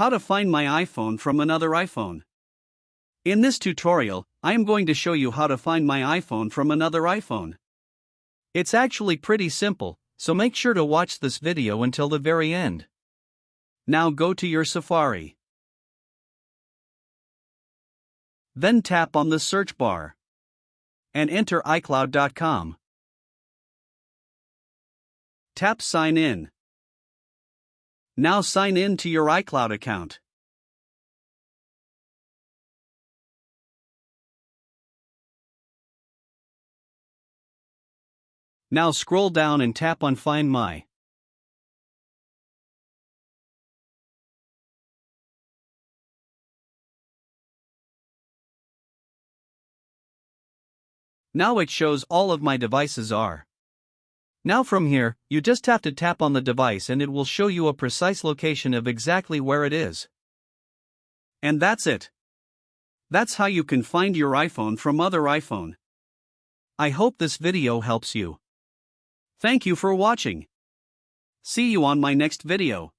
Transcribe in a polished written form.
How to find my iPhone from another iPhone. In this tutorial, I am going to show you how to find my iPhone from another iPhone. It's actually pretty simple, so make sure to watch this video until the very end. Now go to your Safari. Then tap on the search bar and enter iCloud.com. Tap Sign In. Now sign in to your iCloud account. Now scroll down and tap on Find My. Now it shows all of my devices are. Now from here, you just have to tap on the device and it will show you a precise location of exactly where it is. And that's it. That's how you can find your iPhone from other iPhone. I hope this video helps you. Thank you for watching. See you on my next video.